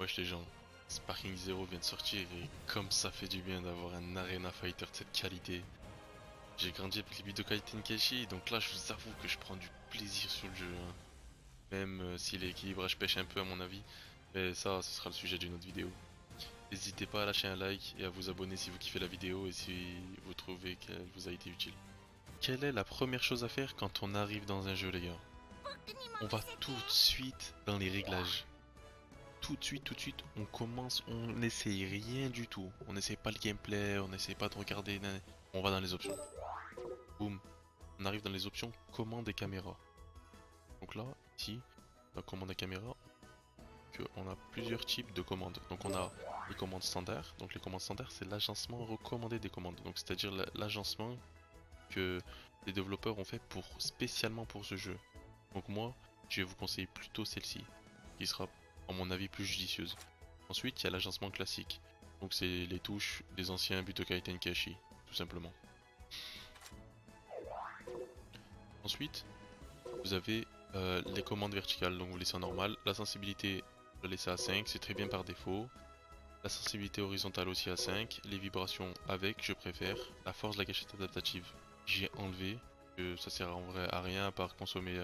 Wesh les gens, Sparking Zero vient de sortir et comme ça fait du bien d'avoir un Arena Fighter de cette qualité. J'ai grandi avec les Budokai Tenkaichi, donc là je vous avoue que je prends du plaisir sur le jeu, hein. Même si l'équilibrage pêche un peu à mon avis, mais ça ce sera le sujet d'une autre vidéo. N'hésitez pas à lâcher un like et à vous abonner si vous kiffez la vidéo et si vous trouvez qu'elle vous a été utile. Quelle est la première chose à faire quand on arrive dans un jeu les gars? On va tout de suite dans les réglages. Tout de suite, on commence, on n'essaye rien du tout. On n'essaye pas le gameplay, on n'essaye pas de regarder, on va dans les options. Boum, on arrive dans les options commande et caméra. Donc là, ici, dans commande et caméra, on a plusieurs types de commandes. Donc on a les commandes standards. Donc les commandes standards, c'est l'agencement recommandé des commandes. Donc c'est-à-dire l'agencement que les développeurs ont fait spécialement pour ce jeu. Donc moi, je vais vous conseiller plutôt celle-ci, qui sera à mon avis plus judicieuse. Ensuite, il y a l'agencement classique. Donc c'est les touches des anciens Budokai Tenkaichi, tout simplement. Ensuite, vous avez les commandes verticales, donc vous laissez en normal. La sensibilité, vous la laissez à 5, c'est très bien par défaut. La sensibilité horizontale aussi à 5. Les vibrations avec, je préfère. La force de la gâchette adaptative, j'ai enlevé. Ça sert en vrai à rien à part consommer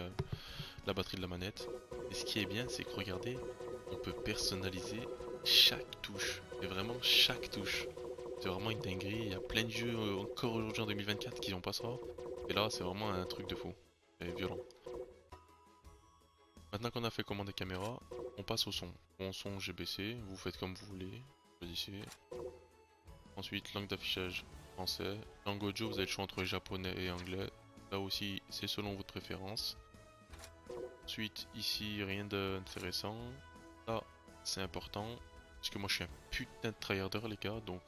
la batterie de la manette. Et ce qui est bien, c'est que regardez, on peut personnaliser chaque touche. Et vraiment chaque touche. C'est vraiment une dinguerie. Il y a plein de jeux encore aujourd'hui en 2024 qui n'ont pas ça. Et là, c'est vraiment un truc de fou. C'est violent. Maintenant qu'on a fait commande des caméras, on passe au son. Bon son GBC, vous faites comme vous voulez. Choisissez. Ensuite, langue d'affichage français. Langue audio, vous avez le choix entre japonais et anglais. Là aussi, c'est selon votre préférence. Ensuite, ici, rien d'intéressant. Là, c'est important. Parce que moi, je suis un putain de tryharder, les gars. Donc,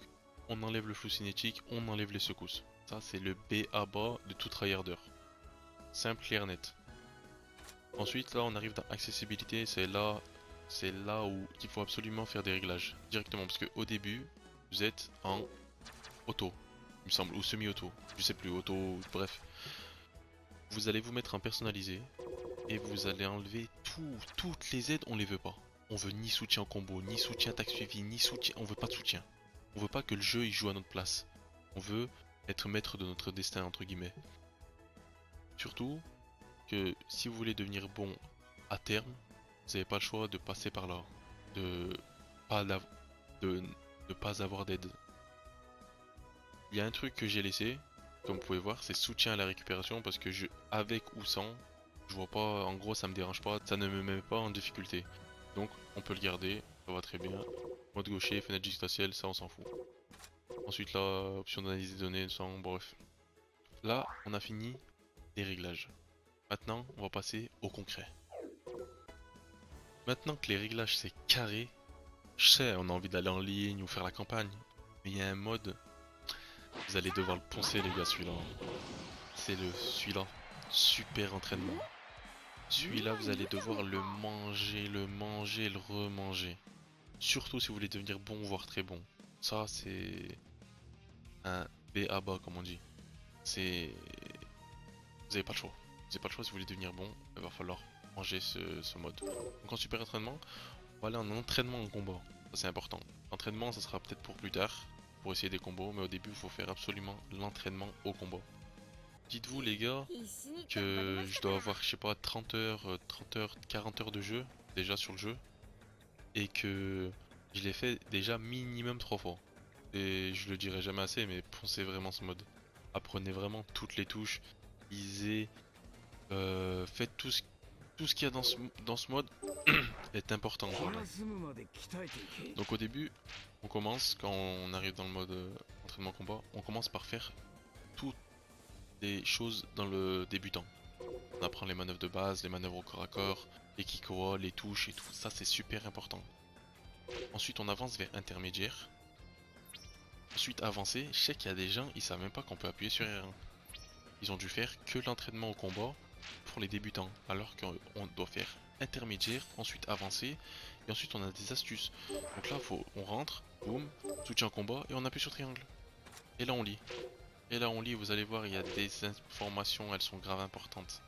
on enlève le flou cinétique, on enlève les secousses. Ça, c'est le B à bas de tout tryharder. Simple, clair, net. Ensuite, là, on arrive dans accessibilité. C'est là où il faut absolument faire des réglages directement. Parce qu'au début, vous êtes en auto, il me semble, ou semi-auto. Je sais plus, auto, bref. Vous allez vous mettre en personnalisé. Et vous allez enlever toutes les aides, on les veut pas. On veut ni soutien en combo, ni soutien attaque suivi, ni soutien, on veut pas de soutien. On veut pas que le jeu il joue à notre place. On veut être maître de notre destin entre guillemets. Surtout que si vous voulez devenir bon à terme, vous n'avez pas le choix de passer par là. De pas de ne pas avoir d'aide. Il y a un truc que j'ai laissé, comme vous pouvez voir, c'est soutien à la récupération parce que avec ou sans, je vois pas, en gros ça me dérange pas, ça ne me met pas en difficulté. Donc on peut le garder, ça va très bien. Mode gaucher, fenêtre digitatielle, ça on s'en fout. Ensuite là, option d'analyse des données, sans bref. Là, on a fini les réglages. Maintenant, on va passer au concret. Maintenant que les réglages c'est carré, je sais, on a envie d'aller en ligne ou faire la campagne. Mais il y a un mode, vous allez devoir le poncer les gars celui-là. C'est celui-là. Super entraînement. Celui-là, vous allez devoir le manger, le remanger. Surtout si vous voulez devenir bon, voire très bon. Ça, c'est un B à bas, comme on dit. C'est... Vous avez pas le choix. Vous avez pas le choix si vous voulez devenir bon, il va falloir manger ce mode. Donc en super entraînement, on va aller en entraînement en combat. Ça, c'est important. L'entraînement, ça sera peut-être pour plus tard, pour essayer des combos, mais au début, il faut faire absolument l'entraînement au combat. Dites-vous les gars que je dois avoir je sais pas 30 heures, 30 heures, 40 heures de jeu déjà sur le jeu et que je l'ai fait déjà minimum 3 fois. Et je le dirai jamais assez mais poncez vraiment ce mode. Apprenez vraiment toutes les touches, lisez, faites tout ce qu'il y a dans ce mode est important. Pardon. Donc au début, on commence quand on arrive dans le mode entraînement combat, on commence par faire tout des choses dans le débutant. On apprend les manœuvres de base, les manœuvres au corps à corps, les kikoa, les touches et tout ça c'est super important. Ensuite on avance vers intermédiaire. Ensuite avancé, je sais qu'il y a des gens ils savent même pas qu'on peut appuyer sur R1. Ils ont dû faire que l'entraînement au combat pour les débutants, alors qu'on doit faire intermédiaire, ensuite avancé, et ensuite on a des astuces. Donc là on rentre, boum, soutien au combat et on appuie sur triangle. Et là on lit. Et là on lit, vous allez voir, il y a des informations, elles sont grave importantes.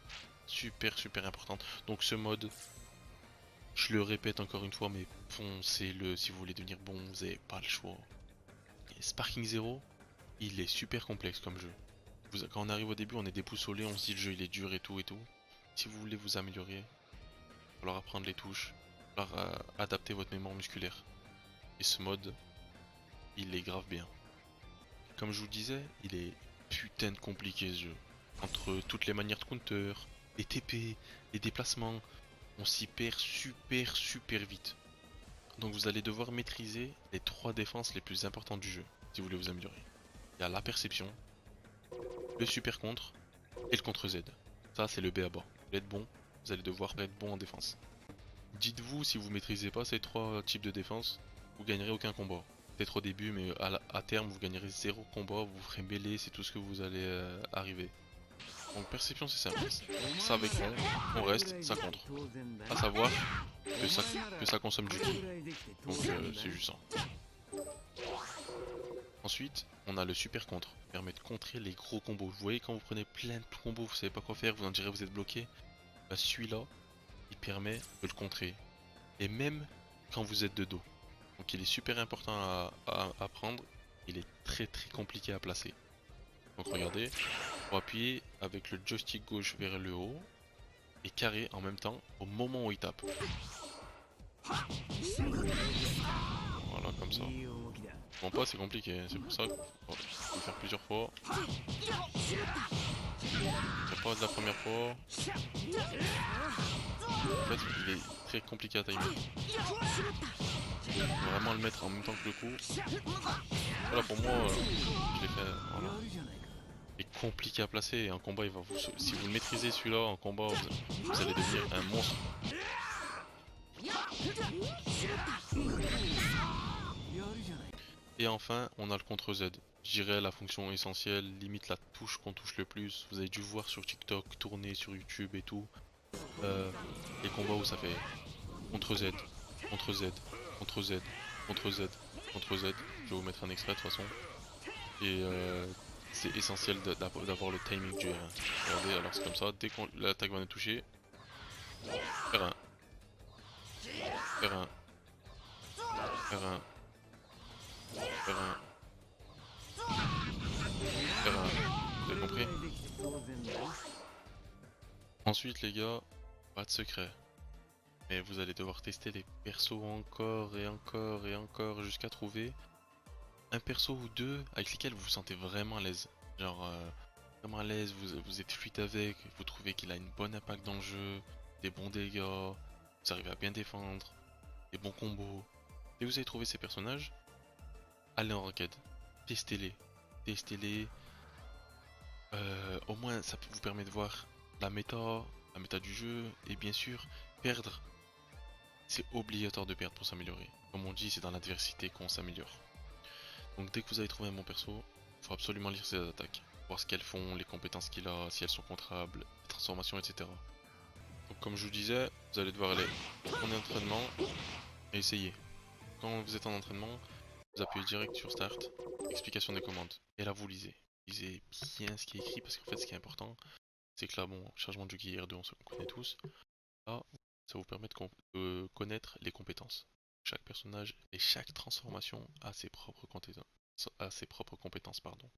Super importantes. Donc ce mode, Je le répète encore une fois, mais foncez-le si vous voulez devenir bon, vous n'avez pas le choix. Et Sparking Zero, il est super complexe comme jeu. Quand on arrive au début, on est déboussolé, on se dit le jeu il est dur et tout et tout. Si vous voulez vous améliorer, il va falloir apprendre les touches, il va falloir adapter votre mémoire musculaire. Et ce mode, il est grave bien. Comme je vous disais, il est putain de compliqué ce jeu. Entre toutes les manières de counter, les TP, les déplacements, on s'y perd super vite. Donc vous allez devoir maîtriser les 3 défenses les plus importantes du jeu, si vous voulez vous améliorer. Il y a la perception, le super contre et le contre Z. Ça c'est le B à bas. Vous voulez être bon, vous allez devoir être bon en défense. Dites-vous si vous maîtrisez pas ces 3 types de défense, vous gagnerez aucun combat. Peut-être au début, mais à terme vous gagnerez 0 combat, vous ferez mêler, c'est tout ce que vous allez arriver. Donc perception c'est simple, ça avec on reste, ça contre. À savoir que ça consomme du ki. Donc c'est juste ça. Ensuite, on a le super contre, qui permet de contrer les gros combos. Vous voyez quand vous prenez plein de combos, vous savez pas quoi faire, vous en direz vous êtes bloqué. Bah celui-là, il permet de le contrer. Et même quand vous êtes de dos. Donc il est super important à prendre, il est très compliqué à placer. Donc regardez, pour appuyer avec le joystick gauche vers le haut et carré en même temps au moment où il tape. Voilà comme ça. Bon pas c'est compliqué, c'est pour ça qu'il faut le faire plusieurs fois. C'est pas de la première fois. En fait il est très compliqué à timer. Faut vraiment le mettre en même temps que le coup. Voilà pour moi je l'ai fait. Voilà. Il est compliqué à placer et en combat il va vous. Si vous le maîtrisez celui-là en combat vous allez devenir un monstre. Et enfin, on a le contre Z. Je dirais la fonction essentielle, limite la touche qu'on touche le plus. Vous avez dû voir sur TikTok, tourner sur YouTube et tout. Les combats où ça fait contre Z, contre Z, contre Z, contre Z, contre Z. Je vais vous mettre un extrait de toute façon. Et c'est essentiel d'avoir le timing du R1. Regardez, alors c'est comme ça, dès que l'attaque va nous toucher, R1, R1, R1, R1, R1. Vous avez compris? Ensuite les gars, pas de secret. Mais vous allez devoir tester les persos encore et encore et encore jusqu'à trouver un perso ou deux avec lesquels vous vous sentez vraiment à l'aise. Genre vraiment à l'aise, vous êtes fluide avec, vous trouvez qu'il a une bonne impact dans le jeu, des bons dégâts, vous arrivez à bien défendre, des bons combos. Et vous avez trouvé ces personnages, allez en ranked, testez-les, testez-les. Au moins ça vous permet de voir la méta du jeu et bien sûr perdre. C'est obligatoire de perdre pour s'améliorer. Comme on dit, c'est dans l'adversité qu'on s'améliore. Donc dès que vous avez trouvé un bon perso, il faut absolument lire ses attaques. Voir ce qu'elles font, les compétences qu'il a, si elles sont contrables, les transformations, etc. Donc comme je vous disais, vous allez devoir aller en entraînement et essayer. Quand vous êtes en entraînement, vous appuyez direct sur Start, explication des commandes. Et là vous lisez. Lisez bien ce qui est écrit parce qu'en fait ce qui est important, c'est que là bon, chargement de Juki R2 on se connaît tous. Là, ça vous permet de connaître les compétences. Chaque personnage et chaque transformation a ses propres compétences. Pardon.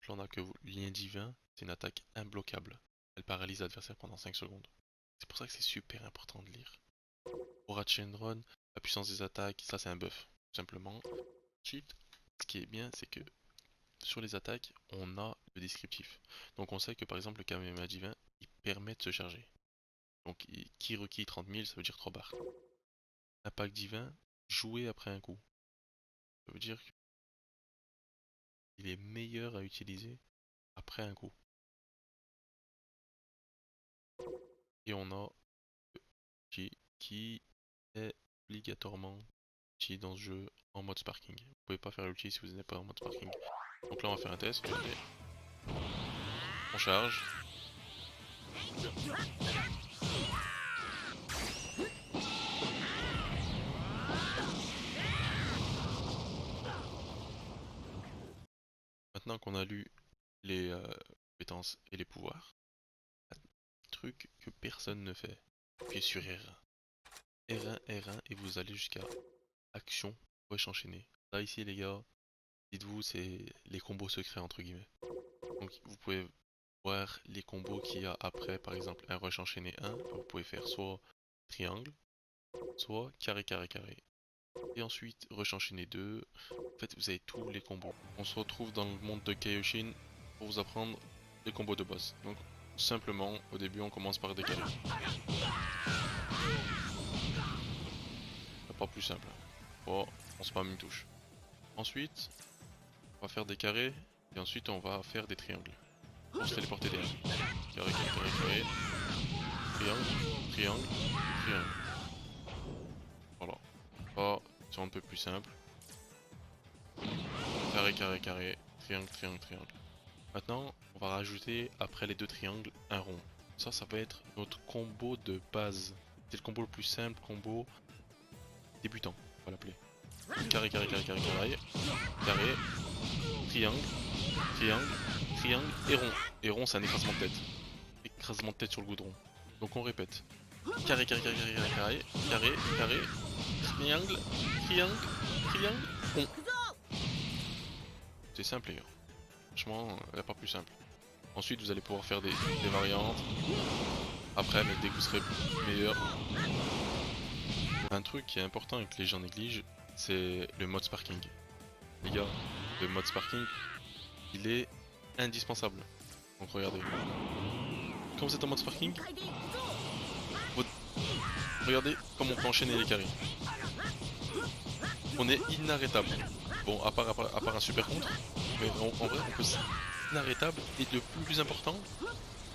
Là on a que lien divin, c'est une attaque imbloquable. Elle paralyse l'adversaire pendant 5 secondes. C'est pour ça que c'est super important de lire. Aura Run, la puissance des attaques, ça c'est un buff. Tout simplement. Ensuite, ce qui est bien, c'est que sur les attaques, on a le descriptif. Donc on sait que par exemple le Kamehameha divin, il permet de se charger. Donc qui requis 30 000, ça veut dire 3 barres. Impact divin, joué après un coup. Ça veut dire qu'il est meilleur à utiliser après un coup. Et on a qui est obligatoirement utilisé dans ce jeu en mode sparking. Vous pouvez pas faire l'ulti si vous n'êtes pas en mode sparking. Donc là on va faire un test, regardez. On charge. Maintenant qu'on a lu les compétences et les pouvoirs, un truc que personne ne fait. Appuyez sur R. R1, R1 et vous allez jusqu'à action, rush enchaîné. Là ici les gars, dites-vous c'est les combos secrets entre guillemets. Donc vous pouvez voir les combos qu'il y a après, par exemple un rush enchaîné 1, vous pouvez faire soit triangle, soit carré carré carré. Et ensuite rush enchaîné 2, en fait vous avez tous les combos. On se retrouve dans le monde de Kaioshin pour vous apprendre les combos de base. Donc simplement au début on commence par des carrés. Pas plus simple. Oh, on spam une touche. Ensuite, on va faire des carrés et ensuite on va faire des triangles. Pour se téléporter derrière. Carré, carré, carré, carré. Triangle, triangle, triangle. Voilà. Pas c'est un peu plus simple. Carré, carré, carré. Triangle, triangle, triangle. Maintenant, on va rajouter après les deux triangles un rond. Ça va être notre combo de base. C'est le combo le plus simple, combo débutant, on va l'appeler. Carré, carré, carré, carré, carré. Carré, triangle, triangle, triangle et rond. Et rond, c'est un écrasement de tête. Écrasement de tête sur le goudron. Donc on répète. Carré, carré, carré, carré, carré, carré, carré, triangle, triangle, triangle, rond. C'est simple les gars. Franchement, il n'y a pas plus simple. Ensuite, vous allez pouvoir faire des variantes. Après, mais dès que vous serez meilleur. Un truc qui est important et que les gens négligent, c'est le mode sparking. Les gars, le mode sparking, il est indispensable. Donc regardez. Quand vous êtes en mode sparking, regardez comment on peut enchaîner les carrés. On est inarrêtable. Bon, à part un super contre, mais en vrai, on peut inarrêtable. Et le plus important,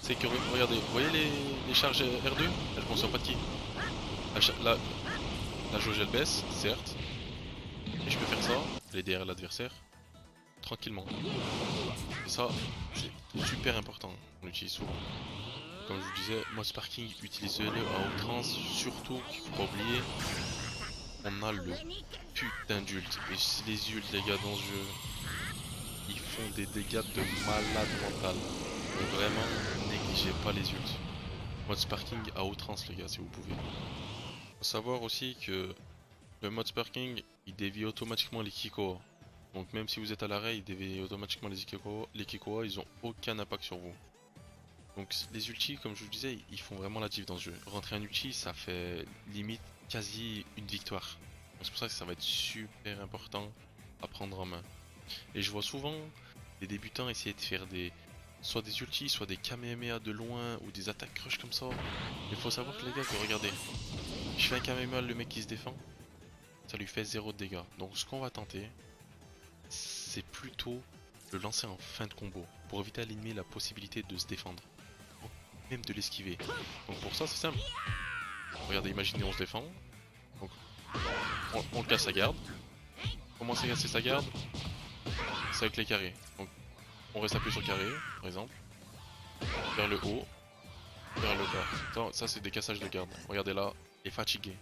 c'est que regardez, vous voyez les charges R2? Elles consomment pas de ki. La jauge elle baisse, certes, mais je peux faire ça, aller derrière l'adversaire, tranquillement. Et ça, c'est super important, on l'utilise souvent. Comme je vous disais, mode sparking, utilisez-le à outrance, surtout qu'il faut pas oublier, on a le putain d'ult. Et si les ults les gars dans ce jeu, ils font des dégâts de malade mental. Donc vraiment, négligez pas les ults. Mode sparking à outrance les gars si vous pouvez. Faut savoir aussi que le mode sparking, il dévie automatiquement les Kikoa. Donc même si vous êtes à l'arrêt, il dévie automatiquement les Kikoa. Les Kikoa, ils ont aucun impact sur vous. Donc les ultis, comme je vous disais, ils font vraiment la diff dans ce jeu. Rentrer un ulti, ça fait limite quasi une victoire. C'est pour ça que ça va être super important à prendre en main. Et je vois souvent des débutants essayer de faire soit des ultis, soit des Kamehameha de loin ou des attaques crush comme ça. Il faut savoir que les gars, que regardez, je fais un Kamehameha, le mec qui se défend, ça lui fait 0 de dégâts. Donc ce qu'on va tenter, c'est plutôt le lancer en fin de combo pour éviter à l'ennemi la possibilité de se défendre, même de l'esquiver. Donc pour ça c'est simple. Regardez, imaginez on se défend, donc on casse sa garde. Comment c'est casser sa garde? C'est avec les carrés. Donc on reste appuyé sur le carré, par exemple, vers le haut, vers le bas. Ça c'est des cassages de garde. Regardez là, il est fatigué.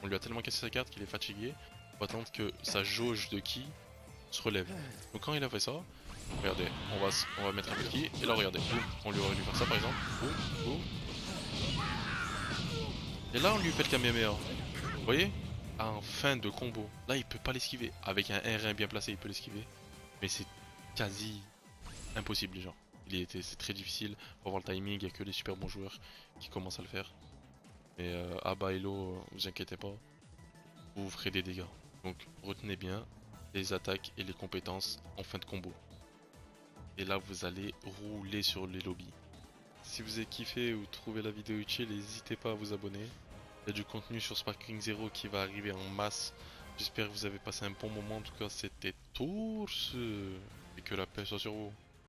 On lui a tellement cassé sa garde qu'il est fatigué. On va attendre que sa jauge de ki se relève. Donc quand il a fait ça, regardez, on va mettre un peu de ki, et là regardez, boum, on lui aurait dû faire ça par exemple, boum, boum. Et là on lui fait le Kamehameha. Vous voyez? En fin de combo. Là il peut pas l'esquiver. Avec un R1 bien placé il peut l'esquiver. Mais c'est quasi impossible les gens. C'est très difficile, faut avoir le timing, il n'y a que les super bons joueurs qui commencent à le faire. Mais Abba et Lo, vous inquiétez pas, vous ferez des dégâts. Donc retenez bien les attaques et les compétences en fin de combo. Et là vous allez rouler sur les lobbies. Si vous avez kiffé ou trouvé la vidéo utile, n'hésitez pas à vous abonner. Il y a du contenu sur Sparking Zero qui va arriver en masse. J'espère que vous avez passé un bon moment. En tout cas, c'était tous et que la paix soit sur vous.